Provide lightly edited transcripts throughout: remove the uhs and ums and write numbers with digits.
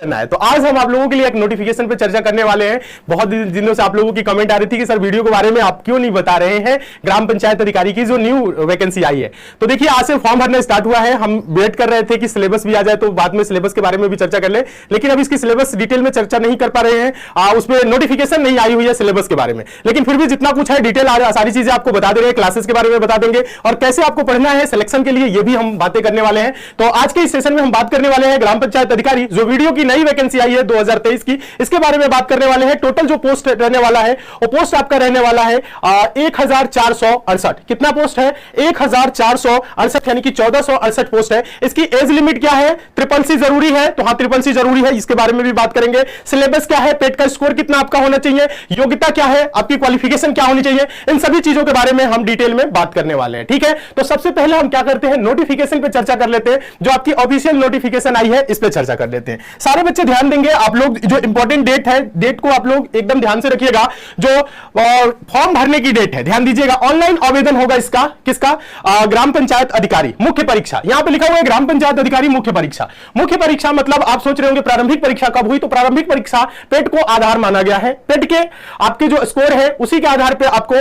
करना है। तो आज हम आप लोगों के लिए एक नोटिफिकेशन पे चर्चा करने वाले हैं। बहुत दिनों से आप लोगों की कमेंट आ रही थी कि सर वीडियो के बारे में आप क्यों नहीं बता रहे हैं ग्राम पंचायत अधिकारी की जो न्यू वैकेंसी आई है। तो देखिए आज से फॉर्म भरना स्टार्ट हुआ है। हम वेट कर रहे थे कि सिलेबस भी आ जाए तो बाद में सिलेबस के बारे में भी चर्चा कर ले, लेकिन अब इसकी सिलेबस डिटेल में चर्चा नहीं कर पा रहे हैं। उसमें नोटिफिकेशन नहीं आई हुई है सिलेबस के बारे में, लेकिन फिर भी जितना कुछ है डिटेल सारी चीजें आपको बता दे रहे हैं। क्लासेस के बारे में बता देंगे और कैसे आपको पढ़ना है सिलेक्शन के लिए, ये भी हम बातें करने वाले हैं। तो आज के इस सेशन में हम बात करने वाले हैं ग्राम पंचायत अधिकारी जो वीडियो की नई वैकेंसी आई है 2023 की, इसके बारे में बात करने वाले हैं। टोटल जो पोस्ट रहने वाला है वो पोस्ट आपका रहने वाला है 1468। कितना पोस्ट है? 1468 यानी कि 1468 पोस्ट है। इसकी एज लिमिट क्या है? SSC जरूरी है, तो हाँ SSC जरूरी है, इसके बारे में भी बात करेंगे। सिलेबस क्या है? पेट का स्कोर कितना आपका होना चाहिए? योग्यता क्या है? आपकी क्वालिफिकेशन क्या होनी चाहिए? इन सभी चीजों के बारे में हम डिटेल में बात करने वाले हैं। ठीक है, तो सबसे पहले हम क्या करते हैं, नोटिफिकेशन पे चर्चा कर लेते हैं। जो आपकी ऑफिशियल नोटिफिकेशन आई है इस पे चर्चा कर लेते हैं। सारे बच्चे ध्यान देंगे, आप लोग जो इंपॉर्टेंट डेट है, डेट को आप लोग एकदम ध्यान से रखिएगा। जो फॉर्म भरने की डेट है ध्यान दीजिएगा। ऑनलाइन आवेदन होगा इसका, किसका? ग्राम पंचायत अधिकारी मुख्य परीक्षा। यहां पे लिखा हुआ है ग्राम पंचायत अधिकारी मुख्य परीक्षा। मुख्य परीक्षा मतलब आप सोच रहे होंगे प्रारंभिक परीक्षा कब हुई, तो प्रारंभिक परीक्षा पेट को आधार माना गया है। पेट के आपके जो स्कोर है उसी के आधार पर आपको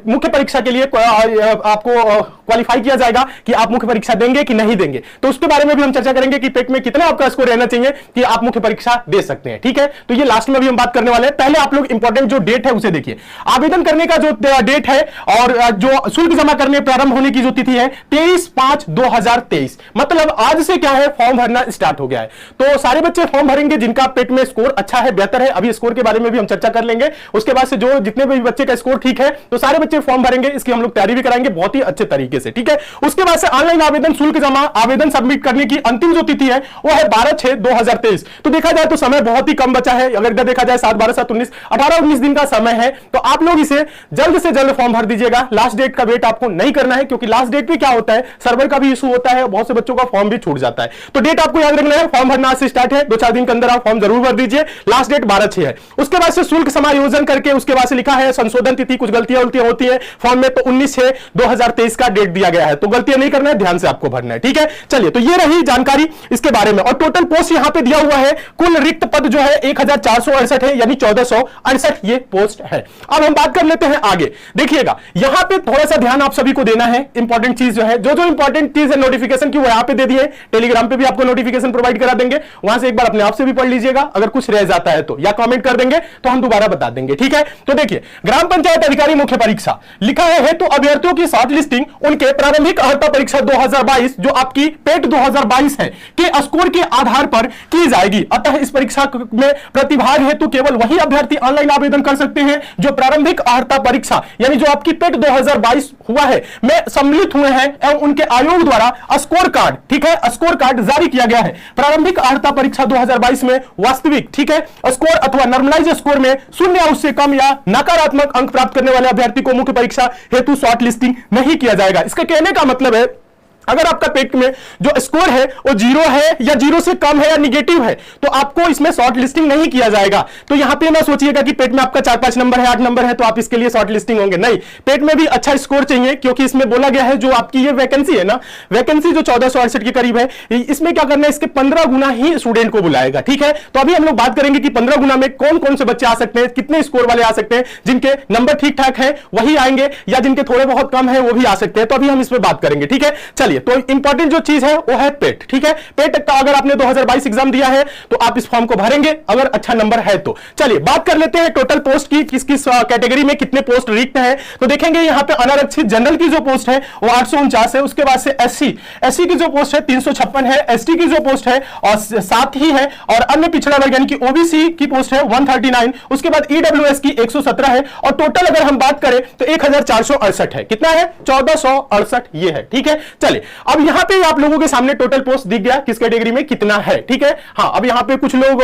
मुख्य परीक्षा के लिए आपको क्वालिफाई किया जाएगा कि आप मुख्य परीक्षा देंगे कि नहीं देंगे। तो उसके बारे में भी हम चर्चा करेंगे कि पेट में कितना आपका स्कोर रहना चाहिए कि आप मुख्य परीक्षा दे सकते हैं। ठीक है, तो ये लास्ट में भी हम बात करने वाले हैं। पहले आप लोग इंपॉर्टेंट जो डेट है उसे देखिए। आवेदन करने का जो डेट है और जो शुल्क जमा करने प्रारंभ होने की जो तिथि है 23/5/2023, मतलब आज से क्या है फॉर्म भरना स्टार्ट हो गया है। तो सारे बच्चे फॉर्म भरेंगे जिनका पेट में स्कोर अच्छा है, बेहतर है। अभी स्कोर के बारे में भी हम चर्चा कर लेंगे। उसके बाद से जो जितने भी बच्चे का स्कोर ठीक है तो सारे बच्चे फॉर्म भरेंगे। इसकी हम लोग तैयारी भी कराएंगे बहुत ही अच्छे तरीके से। ठीक है, उसके बाद से ऑनलाइन आवेदन शुल्क जमा आवेदन सबमिट करने की अंतिम जो तिथि है वो है 12/6/2023। तो देखा जाए तो समय बहुत ही कम बचा है। अगर इधर देखा जाए 7, 12, 7, 19, 18-19 दिन का समय है। तो आप लोग इसे जल्द से जल्द फॉर्म भर दीजिएगा। लास्ट डेट का वेट आपको नहीं करना है, क्योंकि लास्ट डेट पे क्या होता है, सर्वर का भी इशू होता है, बहुत से बच्चों का फॉर्म भी छूट जाता है। तो डेट आपको याद रखना है, फॉर्म भरना से स्टार्ट है, 2-4 दिन के अंदर आप फॉर्म जरूर भर दीजिए। लास्ट डेट 12/6 है। उसके बाद से शुल्क समायोजन करके उसके बाद से लिखा है संशोधन तिथि, कुछ गलतियां उल्टियां होती है फॉर्म में, तो 19/6/2023 का डेट दिया गया है। तो गलतियां नहीं करना है, ध्यान से आपको भरना है। ठीक है, चलिए तो ये रही जानकारी इसके बारे में। और टोटल पोस्ट यहां पे दिया हुआ है, कुल रिक्त पद जो है 1468 है, यानी 1468 ये पोस्ट है। अब हम बात कर लेते हैं आगे। देखिएगा यहां पे थोड़ा सा ध्यान आप सभी को देना है। इंपॉर्टेंट चीज जो है, जो इंपॉर्टेंट चीज है नोटिफिकेशन की वो यहां पे दे दी है। टेलीग्राम पे भी आपको नोटिफिकेशन प्रोवाइड करा देंगे, वहां से एक बार अपने आप से भी पढ़ लीजिएगा। अगर कुछ रह जाता है तो या कमेंट कर देंगे तो हम दोबारा बता देंगे। ठीक है, तो देखिए ग्राम पंचायत अधिकारी मुख्य परीक्षा लिखा है तो अभ्यर्थियों की शॉर्ट लिस्टिंग उनके प्रारंभिक अर्हता परीक्षा 2022 जो आपकी पेट 2022 है के स्कोर के आधार पर की जाएगी। अतः इस परीक्षा में प्रतिभाग हेतु केवल वही अभ्यर्थी ऑनलाइन आवेदन कर सकते हैं जो प्रारंभिक अर्हता परीक्षा यानी जो आपकी पेट 2022 हुआ है में सम्मिलित हुए हैं एवं उनके आयोग द्वारा स्कोर कार्ड, ठीक है, स्कोर कार्ड जारी किया गया है। प्रारंभिक अर्हता परीक्षा 2022 में वास्तविक, ठीक है, स्कोर अथवा नॉर्मलाइज स्कोर में 0 या उससे कम या नकारात्मक अंक प्राप्त करने वाले अभ्यर्थी को मुख्य परीक्षा हेतु शॉर्ट लिस्टिंग नहीं किया जाएगा। इसका कहने का मतलब है अगर आपका पेट में जो स्कोर है वो 0 है या 0 से कम है या निगेटिव है तो आपको इसमें शॉर्ट लिस्टिंग नहीं किया जाएगा। तो यहां पे ना सोचिएगा कि पेट में आपका 4-5 नंबर है, 8 नंबर है तो आप इसके लिए शॉर्ट लिस्टिंग होंगे। नहीं, पेट में भी अच्छा स्कोर चाहिए, क्योंकि इसमें बोला गया है जो आपकी ये वैकेंसी है ना, वैकेंसी जो 1468 के करीब है, इसमें क्या करना है, इसके 15 गुना ही स्टूडेंट को बुलाएगा। ठीक है, तो अभी हम लोग बात करेंगे कि 15 गुना में कौन कौन से बच्चे आ सकते हैं, कितने स्कोर वाले आ सकते हैं। जिनके नंबर ठीक ठाक है वही आएंगे या जिनके थोड़े बहुत कम है वो भी आ सकते हैं। तो अभी हम इस पर बात करेंगे। ठीक है, चलिए तो इंपॉर्टेंट चीज है वो है पेट। ठीक है, पेट का अगर आपने 2022 एग्जाम दिया है तो आप इस फॉर्म को भरेंगे अगर अच्छा नंबर है तो। चलिए बात कर लेते हैं टोटल पोस्ट की, किस किस कैटेगरी में कितने पोस्ट रिक्त हैं। तो देखेंगे यहां पे अनारक्षित जनरल की जो पोस्ट है वो 849 है। उसके बाद से एससी की जो पोस्ट है 356 है। एसटी की जो पोस्ट है और 7 ही है। और अन्य पिछड़ा वर्ग यानी कि ओबीसी की पोस्ट है 139। उसके बाद ईडब्ल्यूएस की 117 है। और टोटल अगर हम बात करें तो 1468 है। कितना है? 1468 ये है। ठीक है, चलिए अब यहां पे आप लोगों के सामने टोटल पोस्ट दिख गया किस कैटेगरी में कितना है। ठीक है, हाँ, अब यहां पे कुछ लोग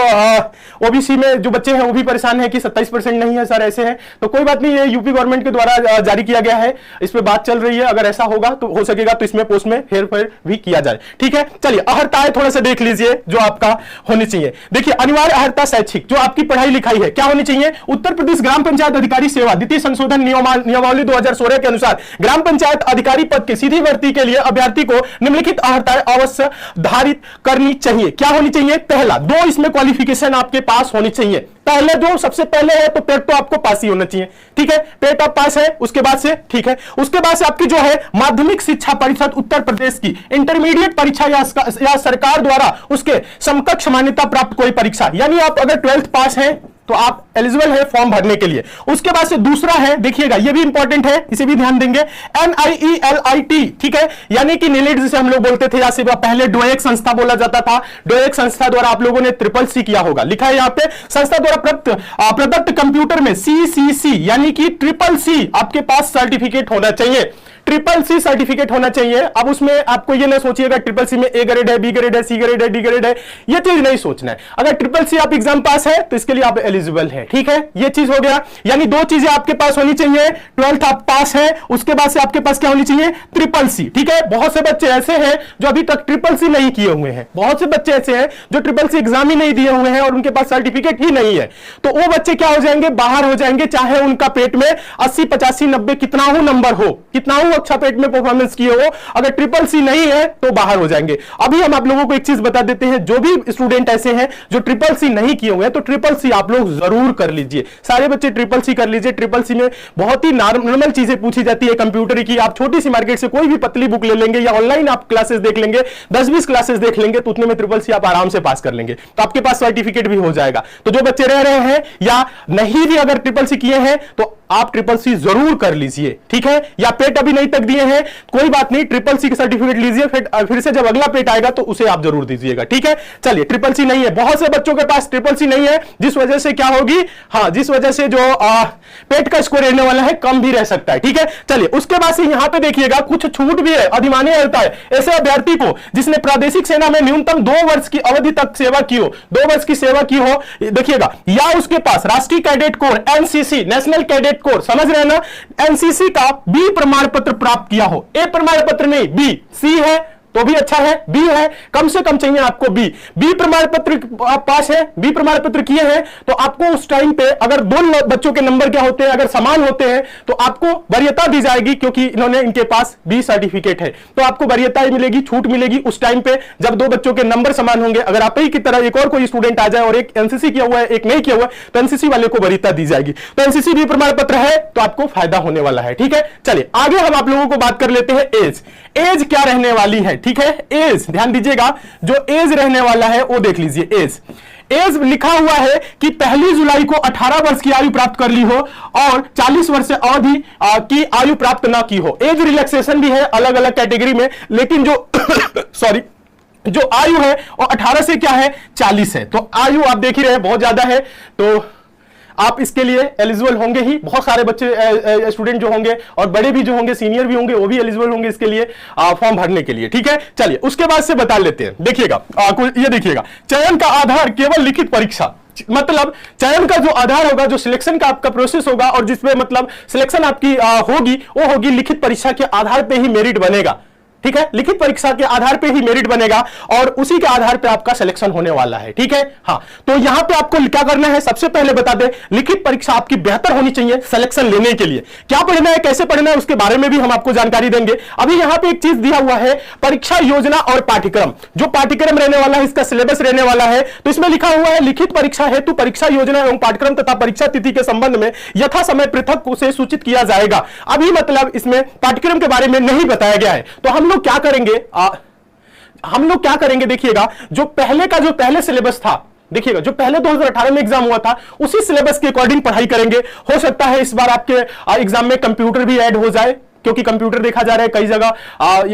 ओबीसी में जो बच्चे हैं वो भी परेशान है कि 27% नहीं है सर, ऐसे है। तो कोई बात नहीं, ये यूपी गवर्नमेंट के द्वारा जारी किया गया है, इस पे बात चल रही है। अगर ऐसा होगा तो हो सकेगा तो इसमें पोस्ट में फेरफार भी किया जाए। ठीक है, चलिए अर्हताएं थोड़ा सा देख लीजिए जो आपका होनी चाहिए। देखिए अनिवार्य अर्हता शैक्षिक जो आपकी पढ़ाई लिखाई है क्या होनी चाहिए। उत्तर प्रदेश ग्राम पंचायत अधिकारी सेवा द्वितीय संशोधन नियमावली 2016 के अनुसार ग्राम पंचायत अधिकारी पद की सीधी भर्ती के लिए अभ्यर्थी अभ्यर्थी को निम्नलिखित अर्हताएं अवश्य धारित करनी चाहिए। क्या होनी चाहिए? पहला, 2 इसमें क्वालिफिकेशन आपके पास होनी चाहिए। पहले जो सबसे पहले है तो पेट तो आपको पास ही होना चाहिए, ठीक है, पेट आप पास है, उसके बाद से ठीक है, उसके बाद से आपकी जो है माध्यमिक शिक्षा परिषद उत्तर प्रदेश की इंटरमीडिएट परीक्षा या सरकार द्वारा उसके समकक्ष मान्यता प्राप्त कोई परीक्षा, यानी आप अगर 12th पास है तो आप एलिजिबल है फॉर्म भरने के लिए। उसके बाद से दूसरा है, देखिएगा ये भी इंपॉर्टेंट है, इसे भी ध्यान देंगे, NIELIT, ठीक है, यानी कि नीलिट जिसे हम लोग बोलते थे या से पहले डोएक संस्था बोला जाता था। डोएक संस्था द्वारा आप लोगों ने CCC किया होगा, लिखा है यहां पे, संस्था द्वारा प्रदत्त कंप्यूटर में CCC यानी कि CCC आपके पास सर्टिफिकेट होना चाहिए, CCC सर्टिफिकेट होना चाहिए। अब उसमें आपको ये ना सोचिएगा CCC में A ग्रेड है, B ग्रेड है, C ग्रेड है, D ग्रेड है, ये चीज नहीं सोचना है। अगर CCC आप एग्जाम पास है तो इसके लिए आप एलिजिबल है, ठीक है, ये चीज हो गया। यानी 2 चीजें आपके पास होनी चाहिए, 12th आप पास है, उसके बाद से आपके पास क्या होनी चाहिए? CCC, ठीक है। बहुत से बच्चे ऐसे हैं जो अभी तक CCC नहीं किए हुए हैं, बहुत से बच्चे ऐसे हैं जो CCC एग्जाम ही नहीं दिए हुए हैं और उनके पास सर्टिफिकेट ही नहीं है, तो वो बच्चे क्या हो जाएंगे? बाहर हो जाएंगे, चाहे उनका पेट में 80, 85, 90 कितना हो नंबर हो, कितना हो अच्छा पेट में परफॉर्मेंस किए हो, अगर CCC नहीं है तो बाहर हो जाएंगे। अभी हम आप लोगों को एक चीज बता देते हैं, जो भी स्टूडेंट ऐसे हैं जो CCC नहीं किए हुए हैं तो CCC आप लोग जरूर कर लीजिए, सारे बच्चे CCC कर लीजिए। CCC में बहुत ही नॉर्मल चीजें पूछी जाती है कंप्यूटर की, आप छोटी सी मार्केट से कोई भी पतली बुक ले लेंगे या ऑनलाइन आप क्लासेस देख लेंगे, 10-20 क्लासेस देख लेंगे तो उतने में CCC आप आराम से पास कर लेंगे, तो आपके पास सर्टिफिकेट भी हो जाएगा। तो जो बच्चे रह रहे हैं या नहीं भी अगर CCC किए हैं तो आप CCC जरूर कर लीजिए, ठीक है, या पेट अभी नहीं तक दिए हैं कोई बात नहीं, CCC का सर्टिफिकेट लीजिए, फिर से जब अगला पेट आएगा तो उसे आप जरूर दीजिएगा, ठीक है। चलिए, CCC नहीं है, बहुत से बच्चों के पास CCC नहीं है, जिस वजह से क्या होगी, हाँ, जिस वजह से जो पेट का स्कोर रहने वाला है कम भी रह सकता है, ठीक है। चलिए, उसके बाद से यहां पे देखिएगा कुछ छूट भी है, अधिमान्य रहता है ऐसे अभ्यर्थी को जिसने प्रादेशिक सेना में न्यूनतम 2 वर्ष की अवधि तक सेवा की हो, 2 वर्ष की सेवा की हो, देखिएगा, या उसके पास राष्ट्रीय cadet corps NCC national cadet corps, समझ रहे हैं ना, NCC का B प्रमाण पत्र प्राप्त किया हो, A प्रमाण पत्र नहीं, B, C है तो भी अच्छा है, B है, कम से कम चाहिए आपको B प्रमाण पत्र आप पास है, B प्रमाण पत्र किए हैं तो आपको उस टाइम पे अगर 2 बच्चों के नंबर क्या होते हैं, अगर समान होते हैं तो आपको वरीयता दी जाएगी, क्योंकि इन्होंने इनके पास B सर्टिफिकेट है तो आपको वरीयता मिलेगी, छूट मिलेगी उस टाइम पे जब 2 बच्चों के नंबर समान होंगे। अगर आप ही की तरह एक और कोई स्टूडेंट आ जाए और एक NCC किया हुआ है एक नहीं किया हुआ है तो NCC वाले को वरीयता दी जाएगी, तो NCC B प्रमाण पत्र है तो आपको फायदा होने वाला है, ठीक है। चलिए आगे हम आप लोगों को बात कर लेते हैं एज क्या रहने वाली है, ठीक है। एज ध्यान दीजिएगा, जो एज रहने वाला है वो देख लीजिए। एज लिखा हुआ है कि 1 जुलाई को 18 वर्ष की आयु प्राप्त कर ली हो और 40 वर्ष से अवधि की आयु प्राप्त ना की हो। एज रिलैक्सेशन भी है अलग अलग कैटेगरी में, लेकिन जो सॉरी जो आयु है वो 18 से क्या है 40 है, तो आयु आप देख ही रहे हैं बहुत ज्यादा है, तो आप इसके लिए एलिजिबल होंगे ही। बहुत सारे बच्चे स्टूडेंट जो होंगे और बड़े भी जो होंगे, सीनियर भी होंगे, वो भी एलिजिबल होंगे इसके लिए फॉर्म भरने के लिए, ठीक है। चलिए उसके बाद से बता लेते हैं, देखिएगा ये देखिएगा, चयन का आधार केवल लिखित परीक्षा, मतलब चयन का जो आधार होगा, जो सिलेक्शन का आपका प्रोसेस होगा और जिसमें मतलब सिलेक्शन आपकी होगी वो होगी लिखित परीक्षा के आधार पे ही मेरिट बनेगा, ठीक है। लिखित परीक्षा के आधार पे ही मेरिट बनेगा और उसी के आधार पे आपका सिलेक्शन होने वाला है, ठीक है। हाँ, तो यहां पे आपको क्या करना है, सबसे पहले बता दें, लिखित परीक्षा आपकी बेहतर होनी चाहिए सिलेक्शन लेने के लिए। क्या पढ़ना है, कैसे पढ़ना है, उसके बारे में भी हम आपको जानकारी देंगे। अभी यहां पे एक चीज दिया हुआ है, परीक्षा योजना और पाठ्यक्रम, जो पाठ्यक्रम रहने वाला है, इसका सिलेबस रहने वाला है, तो इसमें लिखा हुआ है लिखित परीक्षा हेतु परीक्षा योजना एवं पाठ्यक्रम तथा परीक्षा तिथि के संबंध में यथा समय पृथक से सूचित किया जाएगा। अभी मतलब इसमें पाठ्यक्रम के बारे में नहीं बताया गया है, तो हम लोग क्या करेंगे, देखिएगा, जो पहले सिलेबस था, देखिएगा जो पहले 2018 में एग्जाम हुआ था उसी सिलेबस के अकॉर्डिंग पढ़ाई करेंगे। हो सकता है इस बार आपके एग्जाम में कंप्यूटर भी ऐड हो जाए, क्योंकि कंप्यूटर देखा जा रहा है कई जगह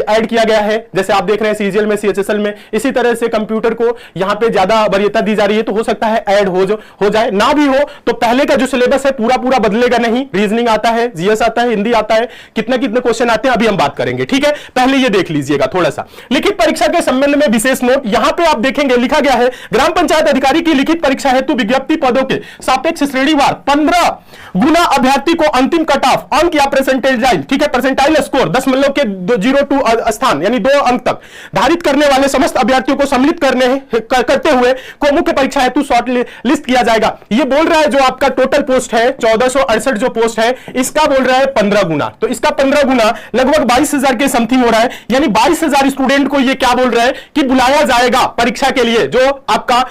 ऐड किया गया है, जैसे आप देख रहे हैं सीजीएल में, सीएचएसएल में, इसी तरह से कंप्यूटर को यहां पे ज्यादा वरीयता दी जा रही है, तो हो सकता है ऐड हो जाए। ना भी हो तो पहले का जो सिलेबस है पूरा बदलेगा नहीं, रीजनिंग आता है, जीएस आता है, हिंदी आता है, कितने क्वेश्चन आते हैं अभी हम बात करेंगे, ठीक है। पहले ये देख लीजिएगा थोड़ा सा लिखित परीक्षा के संबंध में विशेष नोट, यहां पे आप देखेंगे लिखा गया है, ग्राम पंचायत अधिकारी की लिखित परीक्षा हेतु विज्ञप्ति पदों के सापेक्ष श्रेणीवार 15 गुना अभ्यर्थी को अंतिम कट ऑफ अंक या परसेंटेज, ठीक है, परसेंटाइल स्कोर 10 के 02 स्थान यानी 2 अंक तक धारित करने वाले समस्त अभ्यर्थियों को सम्मिलित करते हुए को मुख्य परीक्षा हेतु शॉर्ट लिस्ट किया जाएगा। ये बोल रहा है जो आपका टोटल पोस्ट है 1468 जो पोस्ट है इसका बोल रहा है 15 गुना, तो इसका 15 गुना लगभग 22,000 के समथिंग हो रहा है, यानी 22,000 स्टूडेंट को ये क्या बोल रहा है कि बुलाया जाएगा परीक्षा के लिए, जो आपका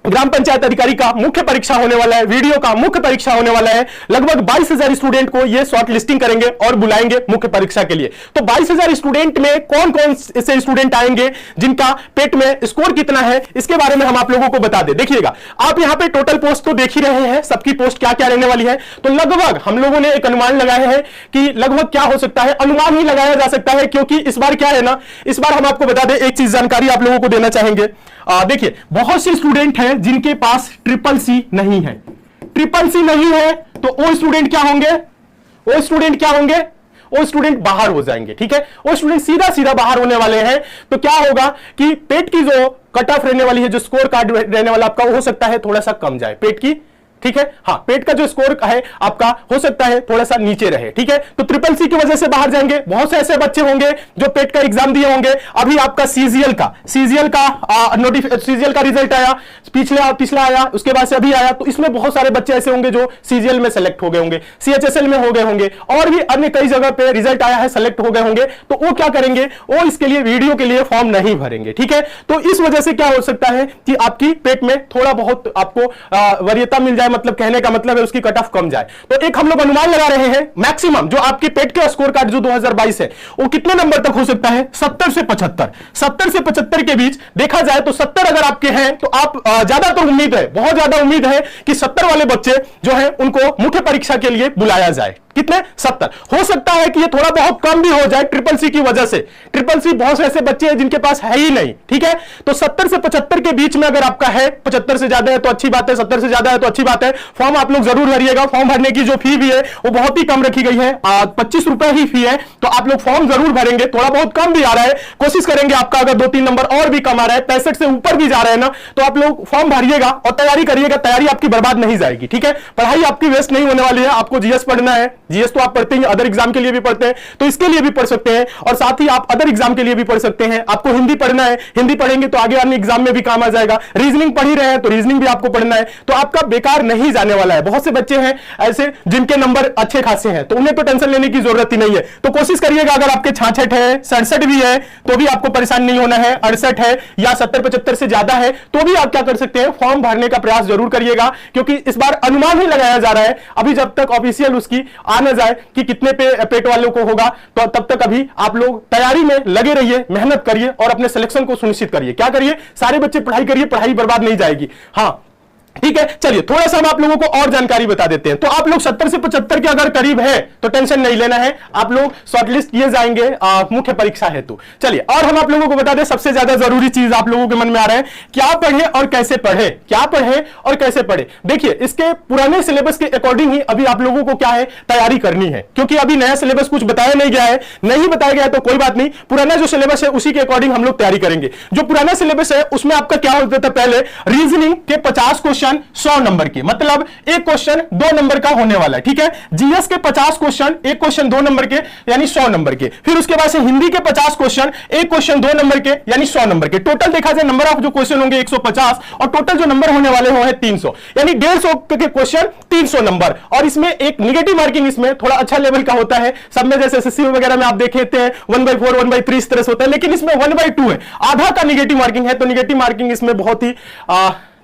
ग्राम पंचायत अधिकारी का मुख्य परीक्षा होने वाला है, वीडियो का मुख्य परीक्षा होने वाला है। लगभग 22,000 स्टूडेंट को ये शॉर्ट लिस्टिंग करेंगे और बुलाएंगे मुख्य परीक्षा के लिए। तो 22,000 स्टूडेंट में कौन कौन से स्टूडेंट आएंगे जिनका पेट में स्कोर कितना है इसके बारे में हम आप लोगों को बता दें। देखिएगा आप यहां पे टोटल पोस्ट तो देख ही रहे हैं, सबकी पोस्ट क्या क्या रहने वाली है। तो लगभग हम लोगों ने एक अनुमान लगाए हैं कि लगभग क्या हो सकता है, अनुमान ही लगाया जा सकता है, क्योंकि इस बार क्या है ना, इस बार हम आपको बता दें एक चीज जानकारी आप लोगों को देना चाहेंगे। देखिए बहुत से स्टूडेंट हैं जिनके पास ट्रिपल-C नहीं है। ट्रिपल-C नहीं है तो वो स्टूडेंट क्या होंगे, वो स्टूडेंट क्या होंगे, वो स्टूडेंट बाहर हो जाएंगे। ठीक है, वो स्टूडेंट सीधा सीधा बाहर होने वाले हैं। तो क्या होगा कि पेट की जो कट ऑफ रहने वाली है, जो स्कोर कार्ड रहने वाला आपका, हो सकता है थोड़ा सा कम जाए पेट की। ठीक है, हाँ पेट का जो स्कोर है आपका हो सकता है थोड़ा सा नीचे रहे। ठीक है, तो ट्रिपल-C की वजह से बाहर जाएंगे। बहुत से ऐसे बच्चे होंगे जो पेट का एग्जाम दिए होंगे, अभी आपका सीजीएल का रिजल्ट आया, पिछला आया, उसके बाद से अभी आया, तो इसमें बहुत सारे बच्चे ऐसे होंगे जो सीजीएल में सेलेक्ट हो गए होंगे, सीएचएसएल में हो गए होंगे, और भी अन्य कई जगह पे रिजल्ट आया है, सेलेक्ट हो गए होंगे। तो वो क्या करेंगे, वो इसके लिए वीडियो के लिए फॉर्म नहीं भरेंगे। ठीक है, तो इस वजह से क्या हो सकता है कि आपकी पेट में थोड़ा बहुत आपको वरीयता मिल जाए, मतलब कहने का मतलब है उसकी कट ऑफ कम जाए। तो एक हम लोग अनुमान लगा रहे हैं मैक्सिमम जो आपके पेट का स्कोर कार्ड जो 2022 है वो कितने नंबर तक हो सकता है, 70 से 75। 70 से 75 के बीच देखा जाए तो 70 अगर आपके हैं तो आप ज्यादातर उम्मीद है, बहुत ज्यादा उम्मीद है कि 70 वाले बच्चे जो है उनको मुख्य परीक्षा के लिए बुलाया जाए। कितने, 70। हो सकता है कि ये थोड़ा बहुत कम भी हो जाए ट्रिपल-C की वजह से। ट्रिपल-C बहुत से ऐसे बच्चे हैं जिनके पास है ही नहीं। ठीक है, तो 70 से 75 के बीच में अगर आपका है, 75 से ज्यादा है तो अच्छी बात है, 70 से ज्यादा है तो अच्छी बात है। फॉर्म आप लोग जरूर भरिएगा। फॉर्म भरने की जो फी भी है वो बहुत ही कम रखी गई है, 25 रुपए ही फी है। तो आप लोग फॉर्म जरूर भरेंगे, थोड़ा बहुत कम भी आ रहा है, कोशिश करेंगे आपका अगर 2-3 नंबर और भी कम आ रहा है, 65 से ऊपर भी जा रहे हैं ना, तो आप लोग फॉर्म भरिएगा और तैयारी करिएगा। तैयारी आपकी बर्बाद नहीं जाएगी। ठीक है, पढ़ाई आपकी वेस्ट नहीं होने वाली है। आपको जीएस पढ़ना है, जीएस तो आप पढ़ते ही, अदर एग्जाम के लिए भी पढ़ते हैं तो इसके लिए भी पढ़ सकते हैं, और साथ ही आप अदर एग्जाम के लिए भी पढ़ सकते हैं। आपको हिंदी पढ़ना है, हिंदी पढ़ेंगे तो आगे आने एग्जाम में भी काम आ जाएगा। रीजनिंग पढ़ ही रहे हैं तो रीजनिंग भी आपको पढ़ना है, तो आपका बेकार नहीं जाने वाला है। बहुत से बच्चे हैं ऐसे जिनके नंबर अच्छे खासे हैं, तो उन्हें तो टेंशन लेने की जरूरत ही नहीं है। तो कोशिश करिएगा अगर आपके 66 है, 67 भी है तो भी आपको परेशान नहीं होना है, 68 है या 70-75 से ज्यादा है तो भी आप क्या कर सकते हैं, फॉर्म भरने का प्रयास जरूर करिएगा, क्योंकि इस बार अनुमान ही लगाया जा रहा है। अभी जब तक ऑफिशियल उसकी आ न जाए कि कितने पेट वालों को होगा, तो तब तक अभी आप लोग तैयारी में लगे रहिए, मेहनत करिए और अपने सिलेक्शन को सुनिश्चित करिए। क्या करिए, सारे बच्चे पढ़ाई करिए, पढ़ाई बर्बाद नहीं जाएगी। हाँ ठीक है, चलिए थोड़ा सा हम आप लोगों को और जानकारी बता देते हैं। तो आप लोग 70 से 75 के अगर करीब है तो टेंशन नहीं लेना है, आप लोग शॉर्टलिस्ट किए जाएंगे मुख्य परीक्षा हेतु। चलिए और हम आप लोगों को बता दें सबसे ज्यादा जरूरी चीज आप लोगों के मन में आ रहा है, क्या पढ़े और कैसे पढ़े, क्या पढ़े और कैसे पढ़े। देखिए इसके पुराने सिलेबस के अकॉर्डिंग ही अभी आप लोगों को क्या है, तैयारी करनी है, क्योंकि अभी नया सिलेबस कुछ बताया नहीं गया है। नहीं बताया गया है तो कोई बात नहीं, पुराना जो सिलेबस है उसी के अकॉर्डिंग हम लोग तैयारी करेंगे। जो पुराना सिलेबस है उसमें आपका क्या होता था, पहले रीजनिंग के 50 क्वेश्चन 100 नंबर के, मतलब एक क्वेश्चन 2 नंबर का होने वाला है। ठीक है, जीएस के 50 क्वेश्चन, एक क्वेश्चन 2 नंबर के यानी 100 नंबर के। फिर उसके बाद से हिंदी के 50 क्वेश्चन, एक क्वेश्चन 2 नंबर के यानी 100 नंबर के। टोटल देखा जाए नंबर ऑफ जो क्वेश्चन होंगे 150 और टोटल जो नंबर होने वाले हो है 300, यानी 150 के क्वेश्चन 300 नंबर। और इसमें एक निगेटिव मार्किंग इसमें थोड़ा अच्छा लेवल का होता है, सब में जैसे एसएससी वगैरह में आप देखे थे 1/4 1/3 इस तरह से होता है, लेकिन इसमें 1/2 है, आधा का निगेटिव मार्किंग है। तो निगेटिव मार्किंग इसमें बहुत ही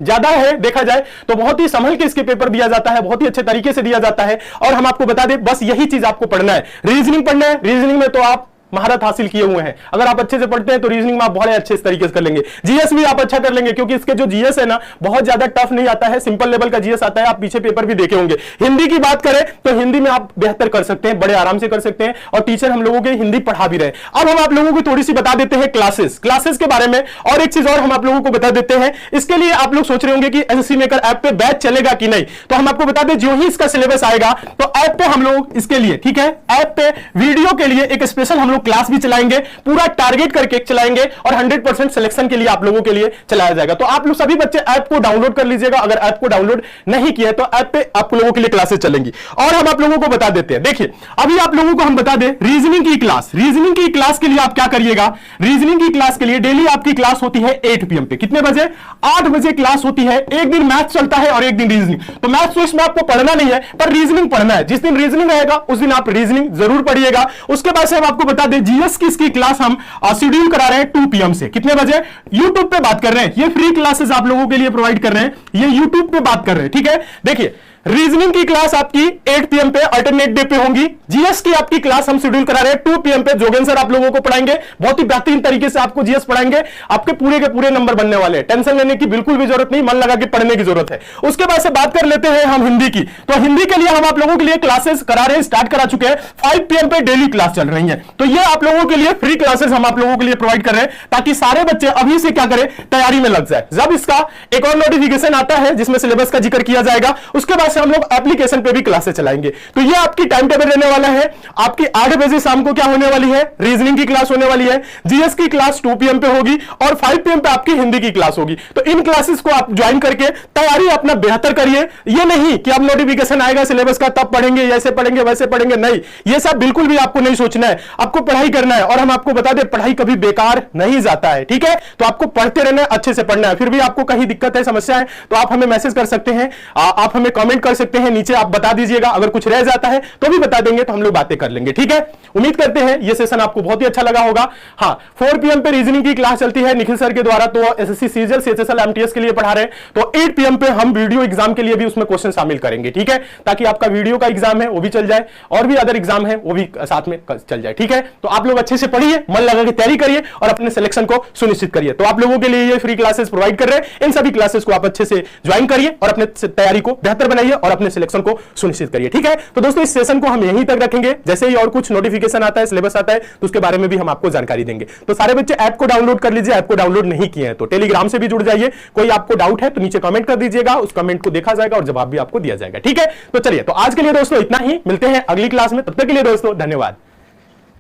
ज्यादा है, देखा जाए तो बहुत ही संभल के इसके पेपर दिया जाता है, बहुत ही अच्छे तरीके से दिया जाता है। और हम आपको बता दें बस यही चीज आपको पढ़ना है, रीजनिंग पढ़ना है। रीजनिंग में तो आप महारत हासिल किए हुए हैं, अगर आप अच्छे से पढ़ते हैं तो रीजनिंग में आप बहुत अच्छे तरीके से कर लेंगे। जीएस भी आप अच्छा कर लेंगे, क्योंकि इसके जो जीएस है ना बहुत ज्यादा टफ नहीं आता है, सिंपल लेवल का जीएस आता है। आप पीछे पेपर भी देखे होंगे। हिंदी की बात करें तो हिंदी में आप बेहतर कर सकते हैं, बड़े आराम से कर सकते हैं, और टीचर हम लोगों के हिंदी पढ़ा भी रहे। अब हम आप लोगों को थोड़ी सी बता देते हैं क्लासेस के बारे में, और एक चीज और हम आप लोगों को बता देते हैं। इसके लिए आप लोग सोच रहे होंगे कि एसएससी मेकर ऐप पे बैच चलेगा कि नहीं, तो हम आपको बता दें जो ही इसका सिलेबस आएगा तो ऐप पे हम लोग इसके लिए, ठीक है, ऐप पे वीडियो के लिए एक स्पेशल हम लोग क्लास भी चलाएंगे, पूरा टारगेट करके चलाएंगे और 100% सिलेक्शन के लिए आप लोगों के लिए चलाया जाएगा। तो आप लोग सभी बच्चे ऐप को डाउनलोड कर लीजिएगा। अगर ऐप को डाउनलोड नहीं किया है तो ऐप पे आप लोगों के लिए क्लासेस चलेंगी। और हम आप लोगों को बता देते हैं, देखिए अभी आप लोगों को हम बता दें रीजनिंग की क्लास, रीजनिंग की क्लास के लिए आप क्या करिएगा, रीजनिंग की क्लास के लिए डेली आपकी क्लास होती है 8 PM पे। कितने बजे? 8 बजे क्लास होती है। एक दिन मैथ चलता है और एक दिन रीजनिंग। तो मैथ तो इसमें आपको पढ़ना नहीं है, पर रीजनिंग पढ़ना है। जिस दिन रीजनिंग रहेगा उस दिन आप रीजनिंग जरूर पढ़िएगा। उसके बाद से हम आपको बता दें जीएस की इसकी क्लास हम शेड्यूल करा रहे हैं 2 PM से। कितने बजे? यूट्यूब पे बात कर रहे हैं, ये फ्री क्लासेस आप लोगों के लिए प्रोवाइड कर रहे हैं, ये यूट्यूब पे बात कर रहे हैं, ठीक है। देखिए रीजनिंग की क्लास आपकी 8 PM पे अल्टरनेट डे पे होंगी। जीएस की आपकी क्लास हम शेड्यूल करा रहे हैं 2 PM पे। जोगेन सर आप लोगों को पढ़ाएंगे, बहुत ही बेहतरीन तरीके से आपको जीएस पढ़ाएंगे। आपके पूरे के पूरे नंबर बनने वाले हैं, टेंशन लेने की बिल्कुल भी जरूरत नहीं, मन लगा के पढ़ने की जरूरत है। उसके बाद से बात कर लेते हैं हम हिंदी की। तो हिंदी के लिए हम आप लोगों के लिए क्लासेस करा रहे हैं, स्टार्ट करा चुके हैं। 5 PM पे डेली क्लास चल रही है। तो ये आप लोगों के लिए फ्री क्लासेस हम आप लोगों के लिए प्रोवाइड कर रहे हैं, ताकि सारे बच्चे अभी से क्या करें, तैयारी में लग जाए। जब इसका एक और नोटिफिकेशन आता है जिसमें सिलेबस का जिक्र किया जाएगा, उसके बाद से हम लोग एप्लीकेशन पे भी क्लासेस चलाएंगे। तो ये आपकी टाइम टेबल रहने वाला है। आपकी 8 बजे शाम को क्या होने वाली है, रीजनिंग की क्लास होने वाली है। जीएस की क्लास 2 PM पे होगी और 5 PM पे आपकी हिंदी की क्लास होगी। तो इन क्लासेस को आप ज्वाइन करके तैयारी अपना बेहतर करिए। ये नहीं कि अब नोटिफिकेशन आएगा सिलेबस का तब पढ़ेंगे, ऐसे पढ़ेंगे वैसे पढ़ेंगे, नहीं, ये सब बिल्कुल भी आपको नहीं सोचना है। आपको पढ़ाई करना है और हम आपको बता दें पढ़ाई कभी बेकार नहीं जाता है, ठीक है। तो आपको पढ़ते रहना है, अच्छे से पढ़ना है। फिर भी आपको कहीं दिक्कत है, समस्या है, तो आप हमें मैसेज कर सकते हैं, आप हमें कमेंट कर सकते हैं, नीचे आप बता दीजिएगा। अगर कुछ रह जाता है तो भी बता देंगे, तो हम लोग बातें कर लेंगे, ठीक है। उम्मीद करते हैं ये सेशन आपको बहुत ही अच्छा लगा होगा। हाँ, 4 PM पे रीजनिंग की क्लास चलती है निखिल सर के द्वारा, तो एसएससी सीजीएल सीएचएसएल एमटीएस के लिए पढ़ा रहे हैं। तो 8 PM पे हम वीडियो एग्जाम के लिए भी उसमें क्वेश्चन शामिल करेंगे, ठीक है, ताकि आपका वीडियो का एग्जाम है वो भी चल जाए और भी अदर एग्जाम है वो भी साथ में चल जाए, ठीक है। तो आप लोग अच्छे से पढ़िए, मन लगा के तैयारी करिए और अपने सिलेक्शन को सुनिश्चित करिए। तो आप लोगों के लिए ये फ्री क्लासेस प्रोवाइड कर रहे हैं, इन सभी क्लासेस को आप अच्छे से ज्वाइन करिए और अपने तैयारी को बेहतर बनाइए और अपने सिलेक्शन को सुनिश्चित करिए, ठीक है। तो दोस्तों इस सेशन को हम यहीं तक रखेंगे, जैसे ही और कुछ नोटिफिकेशन आता है, सिलेबस आता है, तो उसके बारे में भी हम आपको जानकारी देंगे। तो सारे बच्चे ऐप को डाउनलोड कर लीजिए। ऐप को डाउनलोड नहीं किए हैं तो टेलीग्राम से भी जुड़ जाइए। कोई आपको डाउट है तो नीचे कमेंट कर दीजिएगा, उस कमेंट को देखा जाएगा और जवाब भी आपको दिया जाएगा, ठीक है। तो चलिए, तो आज के लिए दोस्तों इतना ही, मिलते हैं अगली क्लास में। तब तक के लिए दोस्तों धन्यवाद।